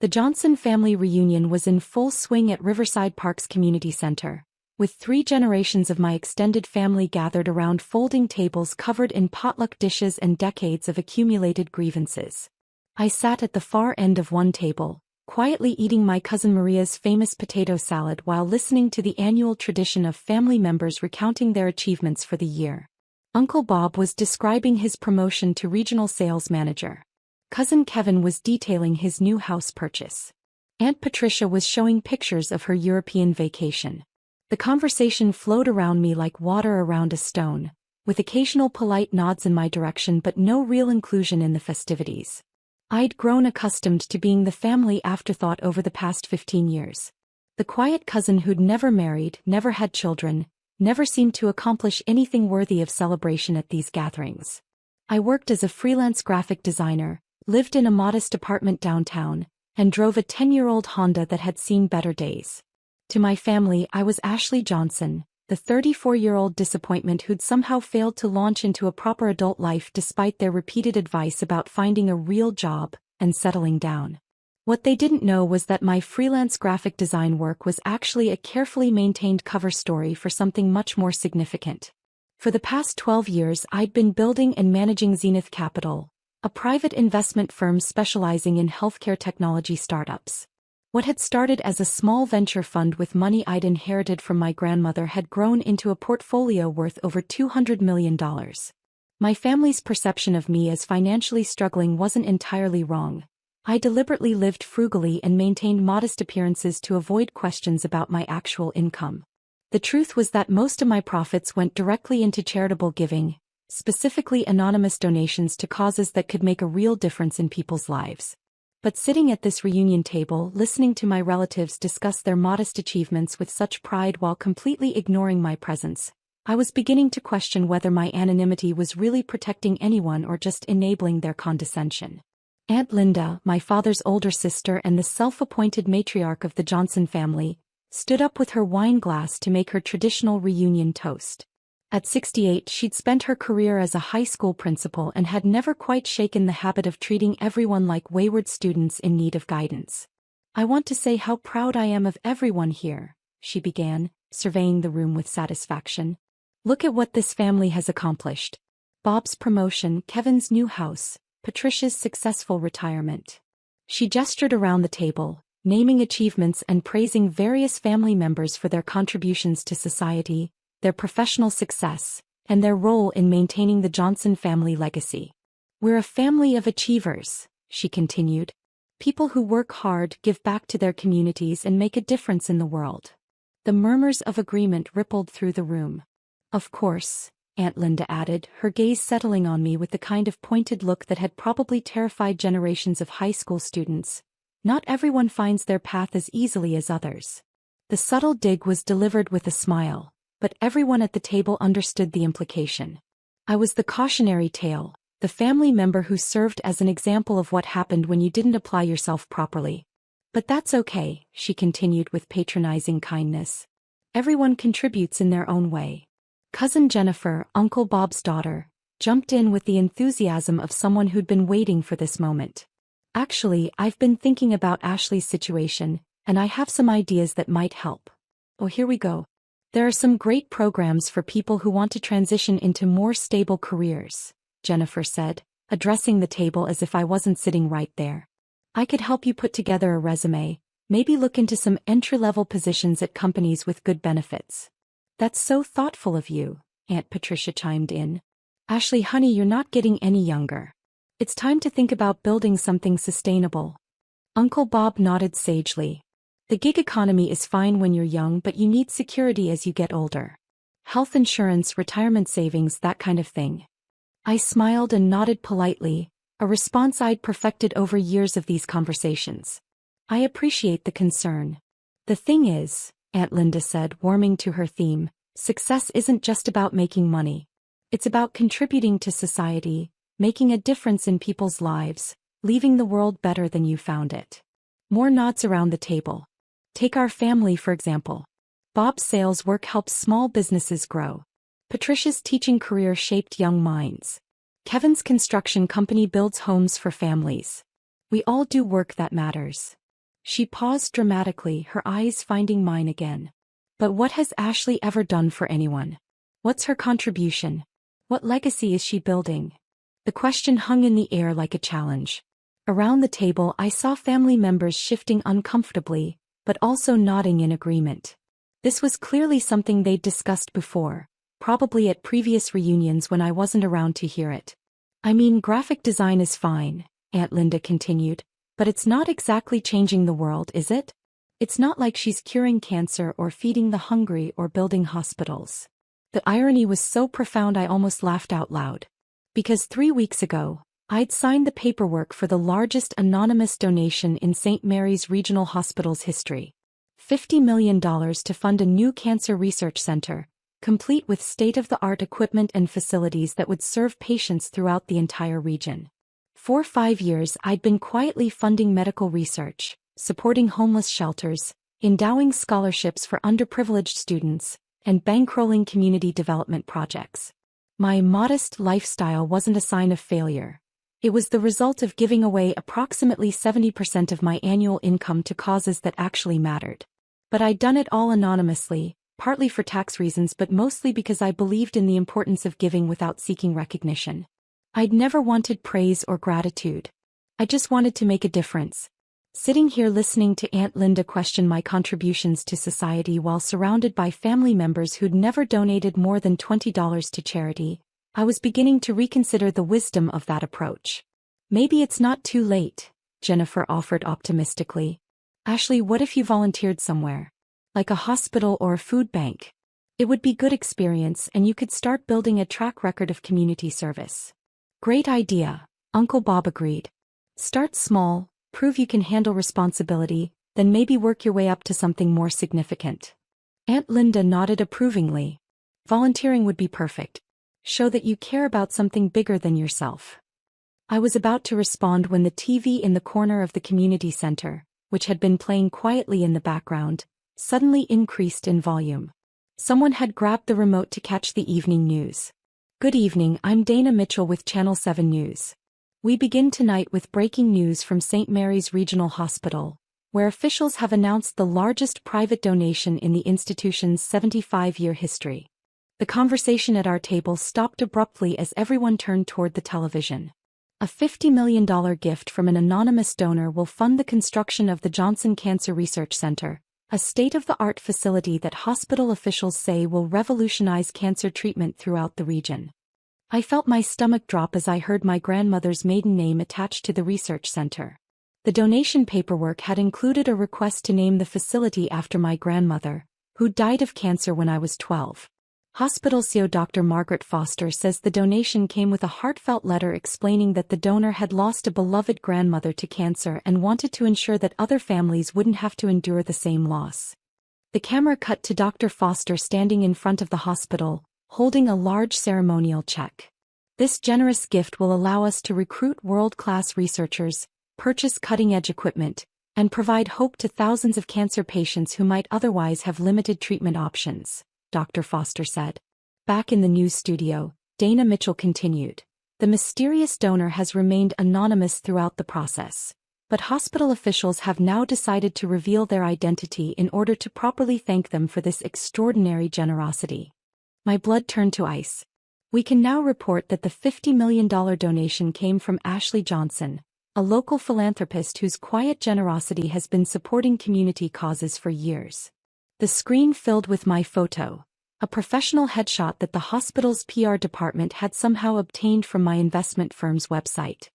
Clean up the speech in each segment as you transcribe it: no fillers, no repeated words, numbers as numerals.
The Johnson family reunion was in full swing at Riverside Park's community center, with 3 generations of my extended family gathered around folding tables covered in potluck dishes and decades of accumulated grievances. I sat at the far end of one table, quietly eating my cousin Maria's famous potato salad while listening to the annual tradition of family members recounting their achievements for the year. Uncle Bob was describing his promotion to regional sales manager. Cousin Kevin was detailing his new house purchase. Aunt Patricia was showing pictures of her European vacation. The conversation flowed around me like water around a stone, with occasional polite nods in my direction but no real inclusion in the festivities. I'd grown accustomed to being the family afterthought over the past 15 years. The quiet cousin who'd never married, never had children, never seemed to accomplish anything worthy of celebration at these gatherings. I worked as a freelance graphic designer, lived in a modest apartment downtown, and drove a 10-year-old Honda that had seen better days. To my family, I was Ashley Johnson, the 34-year-old disappointment who'd somehow failed to launch into a proper adult life despite their repeated advice about finding a real job and settling down. What they didn't know was that my freelance graphic design work was actually a carefully maintained cover story for something much more significant. For the past 12 years, I'd been building and managing Zenith Capital, a private investment firm specializing in healthcare technology startups. What had started as a small venture fund with money I'd inherited from my grandmother had grown into a portfolio worth over $200 million. My family's perception of me as financially struggling wasn't entirely wrong. I deliberately lived frugally and maintained modest appearances to avoid questions about my actual income. The truth was that most of my profits went directly into charitable giving, specifically anonymous donations to causes that could make a real difference in people's lives. But sitting at this reunion table, listening to my relatives discuss their modest achievements with such pride while completely ignoring my presence, I was beginning to question whether my anonymity was really protecting anyone or just enabling their condescension. Aunt Linda, my father's older sister and the self-appointed matriarch of the Johnson family, stood up with her wine glass to make her traditional reunion toast. At 68, she'd spent her career as a high school principal and had never quite shaken the habit of treating everyone like wayward students in need of guidance. "I want to say how proud I am of everyone here," she began, surveying the room with satisfaction. "Look at what this family has accomplished. Bob's promotion, Kevin's new house, Patricia's successful retirement." She gestured around the table, naming achievements and praising various family members for their contributions to society, their professional success, and their role in maintaining the Johnson family legacy. "We're a family of achievers," she continued. "People who work hard, give back to their communities and make a difference in the world." The murmurs of agreement rippled through the room. "Of course," Aunt Linda added, her gaze settling on me with the kind of pointed look that had probably terrified generations of high school students. "Not everyone finds their path as easily as others." The subtle dig was delivered with a smile, but everyone at the table understood the implication. I was the cautionary tale, the family member who served as an example of what happened when you didn't apply yourself properly. "But that's okay," she continued with patronizing kindness. "Everyone contributes in their own way." Cousin Jennifer, Uncle Bob's daughter, jumped in with the enthusiasm of someone who'd been waiting for this moment. "Actually, I've been thinking about Ashley's situation, and I have some ideas that might help." "Oh, here we go. There are some great programs for people who want to transition into more stable careers," Jennifer said, addressing the table as if I wasn't sitting right there. "I could help you put together a resume, maybe look into some entry-level positions at companies with good benefits." "That's so thoughtful of you," Aunt Patricia chimed in. "Ashley, honey, you're not getting any younger. It's time to think about building something sustainable." Uncle Bob nodded sagely. "The gig economy is fine when you're young, but you need security as you get older. Health insurance, retirement savings, that kind of thing." I smiled and nodded politely, a response I'd perfected over years of these conversations. "I appreciate the concern. The thing is," Aunt Linda said, warming to her theme, "success isn't just about making money. It's about contributing to society, making a difference in people's lives, leaving the world better than you found it." More nods around the table. "Take our family for example. Bob's sales work helps small businesses grow. Patricia's teaching career shaped young minds. Kevin's construction company builds homes for families. We all do work that matters." She paused dramatically, her eyes finding mine again. But what has Ashley ever done for anyone? What's her contribution? What legacy is she building? The question hung in the air like a challenge. Around the table I saw family members shifting uncomfortably, but also nodding in agreement. This was clearly something they'd discussed before, probably at previous reunions when I wasn't around to hear it. I mean, graphic design is fine, Aunt Linda continued, but it's not exactly changing the world, is it? It's not like she's curing cancer or feeding the hungry or building hospitals. The irony was so profound I almost laughed out loud. Because 3 weeks ago, I'd signed the paperwork for the largest anonymous donation in St. Mary's Regional Hospital's history. $50 million to fund a new cancer research center, complete with state-of-the-art equipment and facilities that would serve patients throughout the entire region. For 5 years I'd been quietly funding medical research, supporting homeless shelters, endowing scholarships for underprivileged students, and bankrolling community development projects. My modest lifestyle wasn't a sign of failure. It was the result of giving away approximately 70% of my annual income to causes that actually mattered. But I'd done it all anonymously, partly for tax reasons but mostly because I believed in the importance of giving without seeking recognition. I'd never wanted praise or gratitude. I just wanted to make a difference. Sitting here listening to Aunt Linda question my contributions to society while surrounded by family members who'd never donated more than $20 to charity, I was beginning to reconsider the wisdom of that approach. Maybe it's not too late, Jennifer offered optimistically. Ashley, what if you volunteered somewhere? Like a hospital or a food bank? It would be good experience and you could start building a track record of community service. Great idea, Uncle Bob agreed. Start small, prove you can handle responsibility, then maybe work your way up to something more significant. Aunt Linda nodded approvingly. Volunteering would be perfect. Show that you care about something bigger than yourself. I was about to respond when the TV in the corner of the community center, which had been playing quietly in the background, suddenly increased in volume. Someone had grabbed the remote to catch the evening news. Good evening, I'm Dana Mitchell with Channel 7 News. We begin tonight with breaking news from St. Mary's Regional Hospital, where officials have announced the largest private donation in the institution's 75-year history. The conversation at our table stopped abruptly as everyone turned toward the television. A $50 million gift from an anonymous donor will fund the construction of the Johnson Cancer Research Center, a state-of-the-art facility that hospital officials say will revolutionize cancer treatment throughout the region. I felt my stomach drop as I heard my grandmother's maiden name attached to the research center. The donation paperwork had included a request to name the facility after my grandmother, who died of cancer when I was 12. Hospital CEO Dr. Margaret Foster says the donation came with a heartfelt letter explaining that the donor had lost a beloved grandmother to cancer and wanted to ensure that other families wouldn't have to endure the same loss. The camera cut to Dr. Foster standing in front of the hospital, holding a large ceremonial check. This generous gift will allow us to recruit world-class researchers, purchase cutting-edge equipment, and provide hope to thousands of cancer patients who might otherwise have limited treatment options, Dr. Foster said. Back in the news studio, Dana Mitchell continued. The mysterious donor has remained anonymous throughout the process, but hospital officials have now decided to reveal their identity in order to properly thank them for this extraordinary generosity. My blood turned to ice. We can now report that the $50 million donation came from Ashley Johnson, a local philanthropist whose quiet generosity has been supporting community causes for years. The screen filled with my photo, a professional headshot that the hospital's PR department had somehow obtained from my investment firm's website.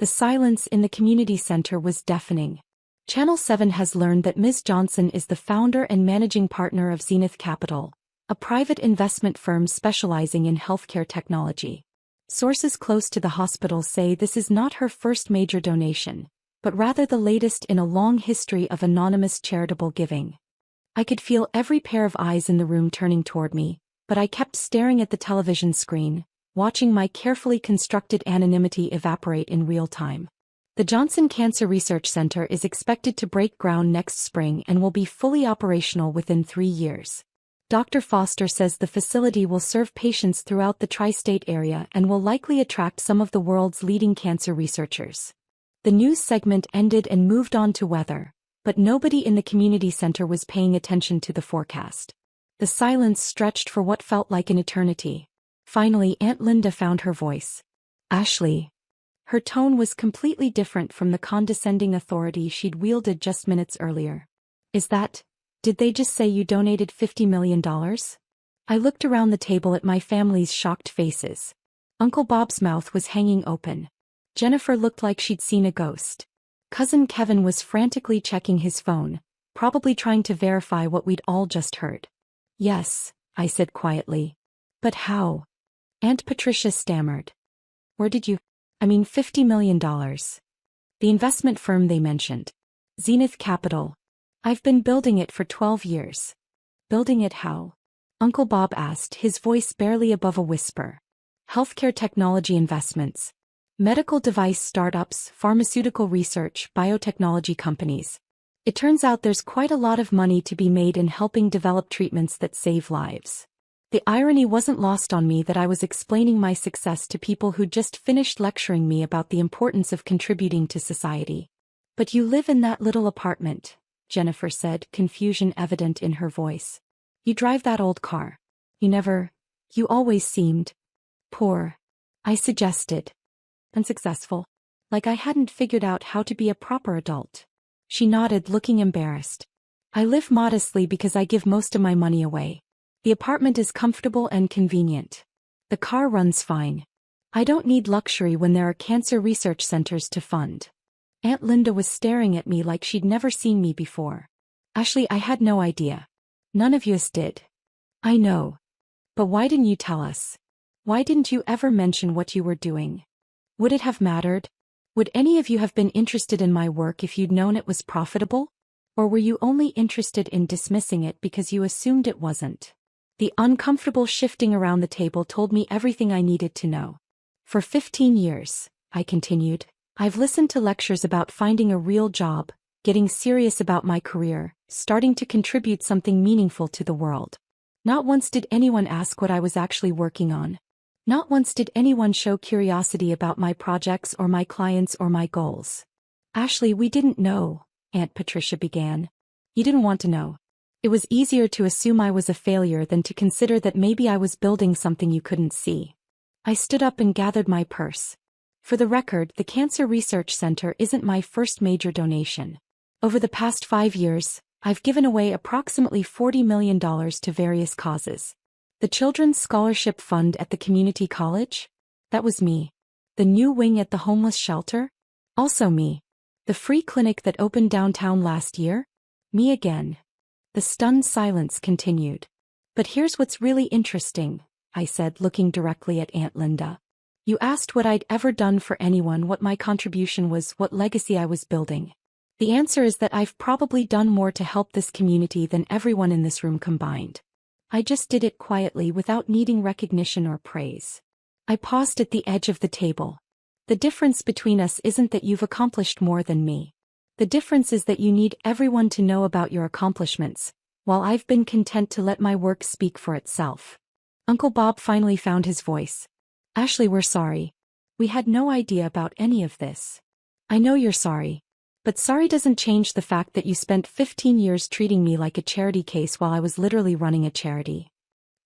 The silence in the community center was deafening. Channel 7 has learned that Ms. Johnson is the founder and managing partner of Zenith Capital, a private investment firm specializing in healthcare technology. Sources close to the hospital say this is not her first major donation, but rather the latest in a long history of anonymous charitable giving. I could feel every pair of eyes in the room turning toward me, but I kept staring at the television screen, watching my carefully constructed anonymity evaporate in real time. The Johnson Cancer Research Center is expected to break ground next spring and will be fully operational within 3 years. Dr. Foster says the facility will serve patients throughout the tri-state area and will likely attract some of the world's leading cancer researchers. The news segment ended and moved on to weather, but nobody in the community center was paying attention to the forecast. The silence stretched for what felt like an eternity. Finally, Aunt Linda found her voice. "Ashley." Her tone was completely different from the condescending authority she'd wielded just minutes earlier. Did they just say you donated $50 million? I looked around the table at my family's shocked faces. Uncle Bob's mouth was hanging open. Jennifer looked like she'd seen a ghost. Cousin Kevin was frantically checking his phone, probably trying to verify what we'd all just heard. "Yes," I said quietly. "But how?" Aunt Patricia stammered. "Where did you... $50 million. The investment firm they mentioned. Zenith Capital. I've been building it for 12 years. Building it how?" Uncle Bob asked, his voice barely above a whisper. "Healthcare technology investments. Medical device startups, pharmaceutical research, biotechnology companies. It turns out there's quite a lot of money to be made in helping develop treatments that save lives." The irony wasn't lost on me that I was explaining my success to people who'd just finished lecturing me about the importance of contributing to society. "But you live in that little apartment," Jennifer said, confusion evident in her voice. "You drive that old car. You always seemed poor." I suggested. Unsuccessful. Like I hadn't figured out how to be a proper adult. She nodded, looking embarrassed. "I live modestly because I give most of my money away. The apartment is comfortable and convenient. The car runs fine. I don't need luxury when there are cancer research centers to fund." Aunt Linda was staring at me like she'd never seen me before. "Ashley, I had no idea. None of us did." "I know. But why didn't you tell us? Why didn't you ever mention what you were doing? Would it have mattered? Would any of you have been interested in my work if you'd known it was profitable? Or were you only interested in dismissing it because you assumed it wasn't?" The uncomfortable shifting around the table told me everything I needed to know. "For 15 years, I continued, I've listened to lectures about finding a real job, getting serious about my career, starting to contribute something meaningful to the world. Not once did anyone ask what I was actually working on. Not once did anyone show curiosity about my projects or my clients or my goals." "Ashley, we didn't know," Aunt Patricia began. "You didn't want to know. It was easier to assume I was a failure than to consider that maybe I was building something you couldn't see." I stood up and gathered my purse. For the record, the Cancer Research Center isn't my first major donation. Over the past 5 years, I've given away approximately $40 million to various causes. The Children's Scholarship Fund at the community college? That was me. The new wing at the homeless shelter? Also me. The free clinic that opened downtown last year? Me again. The stunned silence continued. "But here's what's really interesting," I said, looking directly at Aunt Linda. "You asked what I'd ever done for anyone, what my contribution was, what legacy I was building. The answer is that I've probably done more to help this community than everyone in this room combined. I just did it quietly without needing recognition or praise." I paused at the edge of the table. "The difference between us isn't that you've accomplished more than me. The difference is that you need everyone to know about your accomplishments, while I've been content to let my work speak for itself." Uncle Bob finally found his voice. "Ashley, we're sorry. We had no idea about any of this." "I know you're sorry. But sorry doesn't change the fact that you spent 15 years treating me like a charity case while I was literally running a charity."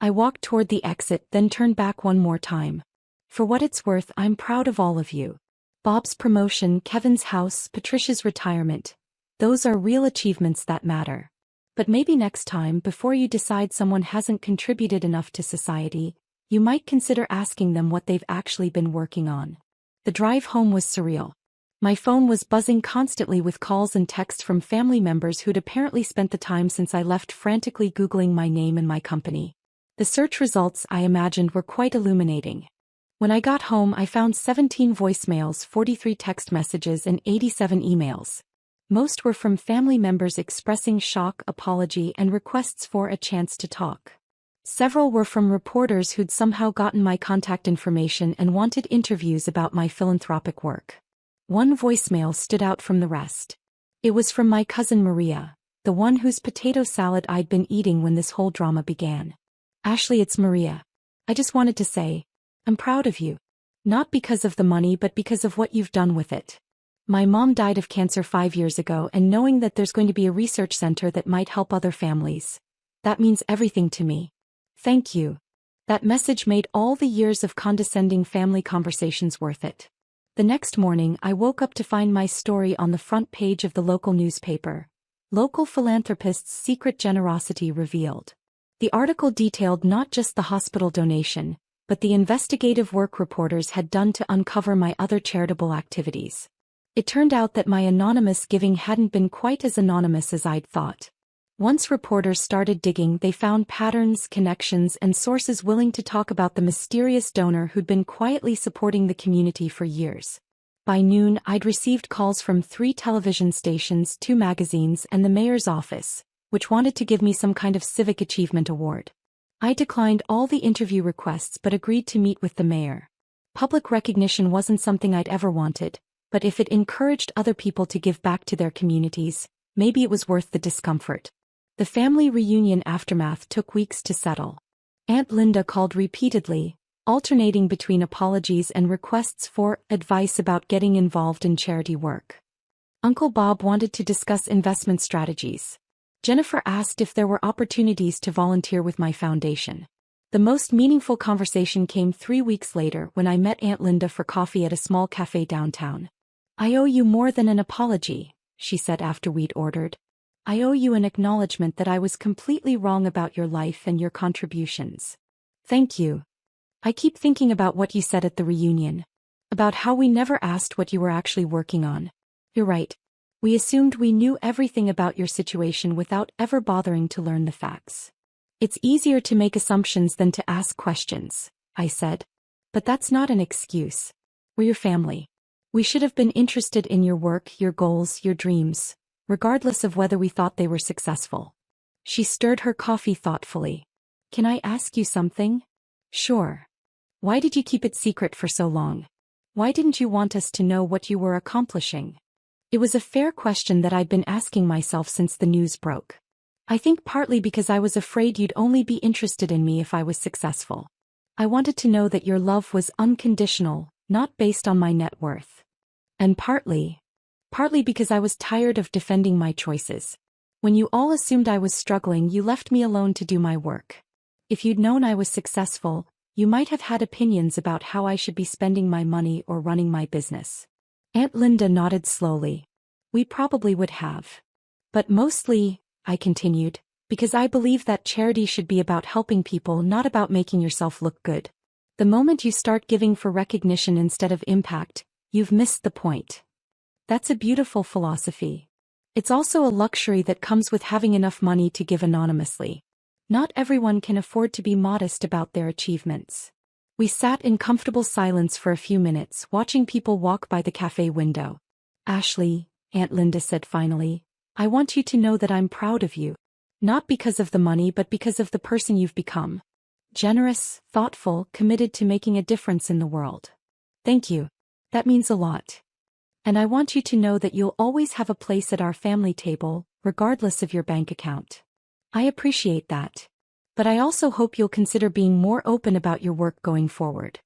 I walked toward the exit, then turned back one more time. "For what it's worth, I'm proud of all of you. Bob's promotion, Kevin's house, Patricia's retirement. Those are real achievements that matter. But maybe next time, before you decide someone hasn't contributed enough to society, you might consider asking them what they've actually been working on." The drive home was surreal. My phone was buzzing constantly with calls and texts from family members who'd apparently spent the time since I left frantically Googling my name and my company. The search results, I imagined, were quite illuminating. When I got home, I found 17 voicemails, 43 text messages, and 87 emails. Most were from family members expressing shock, apology, and requests for a chance to talk. Several were from reporters who'd somehow gotten my contact information and wanted interviews about my philanthropic work. One voicemail stood out from the rest. It was from my cousin Maria, the one whose potato salad I'd been eating when this whole drama began. "Ashley, it's Maria. I just wanted to say, I'm proud of you. Not because of the money but because of what you've done with it. My mom died of cancer 5 years ago, and knowing that there's going to be a research center that might help other families, that means everything to me. Thank you. That message made all the years of condescending family conversations worth it. The next morning, I woke up to find my story on the front page of the local newspaper. Local philanthropist's secret generosity revealed. The article detailed not just the hospital donation, but the investigative work reporters had done to uncover my other charitable activities. It turned out that my anonymous giving hadn't been quite as anonymous as I'd thought. Once reporters started digging, they found patterns, connections, and sources willing to talk about the mysterious donor who'd been quietly supporting the community for years. By noon, I'd received calls from 3 television stations, 2 magazines, and the mayor's office, which wanted to give me some kind of civic achievement award. I declined all the interview requests but agreed to meet with the mayor. Public recognition wasn't something I'd ever wanted, but if it encouraged other people to give back to their communities, maybe it was worth the discomfort. The family reunion aftermath took weeks to settle. Aunt Linda called repeatedly, alternating between apologies and requests for advice about getting involved in charity work. Uncle Bob wanted to discuss investment strategies. Jennifer asked if there were opportunities to volunteer with my foundation. The most meaningful conversation came 3 weeks later when I met Aunt Linda for coffee at a small cafe downtown. "I owe you more than an apology," she said after we'd ordered. "I owe you an acknowledgement that I was completely wrong about your life and your contributions. Thank you. I keep thinking about what you said at the reunion. About how we never asked what you were actually working on. You're right. We assumed we knew everything about your situation without ever bothering to learn the facts. It's easier to make assumptions than to ask questions," I said. "But that's not an excuse. We're your family. We should have been interested in your work, your goals, your dreams, regardless of whether we thought they were successful." She stirred her coffee thoughtfully. "Can I ask you something?" "Sure. Why did you keep it secret for so long? Why didn't you want us to know what you were accomplishing?" It was a fair question that I'd been asking myself since the news broke. I think partly because I was afraid you'd only be interested in me if I was successful. I wanted to know that your love was unconditional, not based on my net worth. And partly because I was tired of defending my choices. When you all assumed I was struggling, you left me alone to do my work. If you'd known I was successful, you might have had opinions about how I should be spending my money or running my business. Aunt Linda nodded slowly. We probably would have. But mostly, I continued, because I believe that charity should be about helping people, not about making yourself look good. The moment you start giving for recognition instead of impact, you've missed the point. That's a beautiful philosophy. It's also a luxury that comes with having enough money to give anonymously. Not everyone can afford to be modest about their achievements. We sat in comfortable silence for a few minutes, watching people walk by the cafe window. "Ashley," Aunt Linda said finally, "I want you to know that I'm proud of you. Not because of the money but because of the person you've become. Generous, thoughtful, committed to making a difference in the world. Thank you. That means a lot. And I want you to know that you'll always have a place at our family table, regardless of your bank account. I appreciate that. But I also hope you'll consider being more open about your work going forward.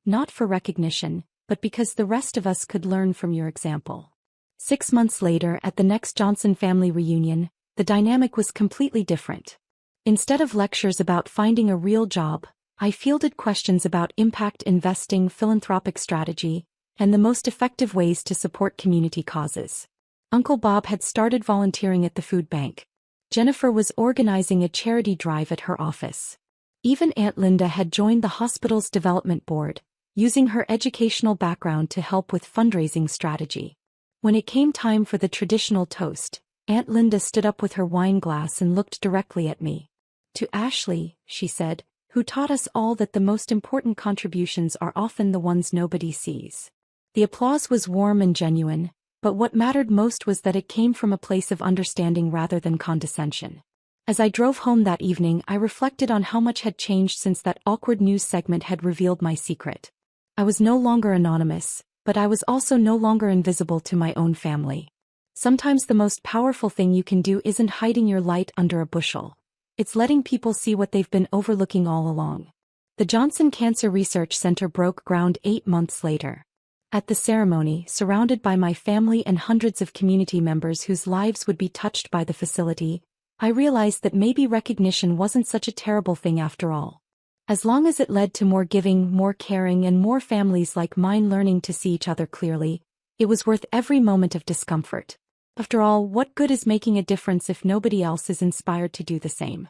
Not for recognition, but because the rest of us could learn from your example." 6 months later, at the next Johnson family reunion, the dynamic was completely different. Instead of lectures about finding a real job, I fielded questions about impact investing, philanthropic strategy, and the most effective ways to support community causes. Uncle Bob had started volunteering at the food bank. Jennifer was organizing a charity drive at her office. Even Aunt Linda had joined the hospital's development board, using her educational background to help with fundraising strategy. When it came time for the traditional toast, Aunt Linda stood up with her wine glass and looked directly at me. "To Ashley," she said, "who taught us all that the most important contributions are often the ones nobody sees." The applause was warm and genuine, but what mattered most was that it came from a place of understanding rather than condescension. As I drove home that evening, I reflected on how much had changed since that awkward news segment had revealed my secret. I was no longer anonymous, but I was also no longer invisible to my own family. Sometimes the most powerful thing you can do isn't hiding your light under a bushel. It's letting people see what they've been overlooking all along. The Johnson Cancer Research Center broke ground 8 months later. At the ceremony, surrounded by my family and hundreds of community members whose lives would be touched by the facility, I realized that maybe recognition wasn't such a terrible thing after all. As long as it led to more giving, more caring, and more families like mine learning to see each other clearly, it was worth every moment of discomfort. After all, what good is making a difference if nobody else is inspired to do the same?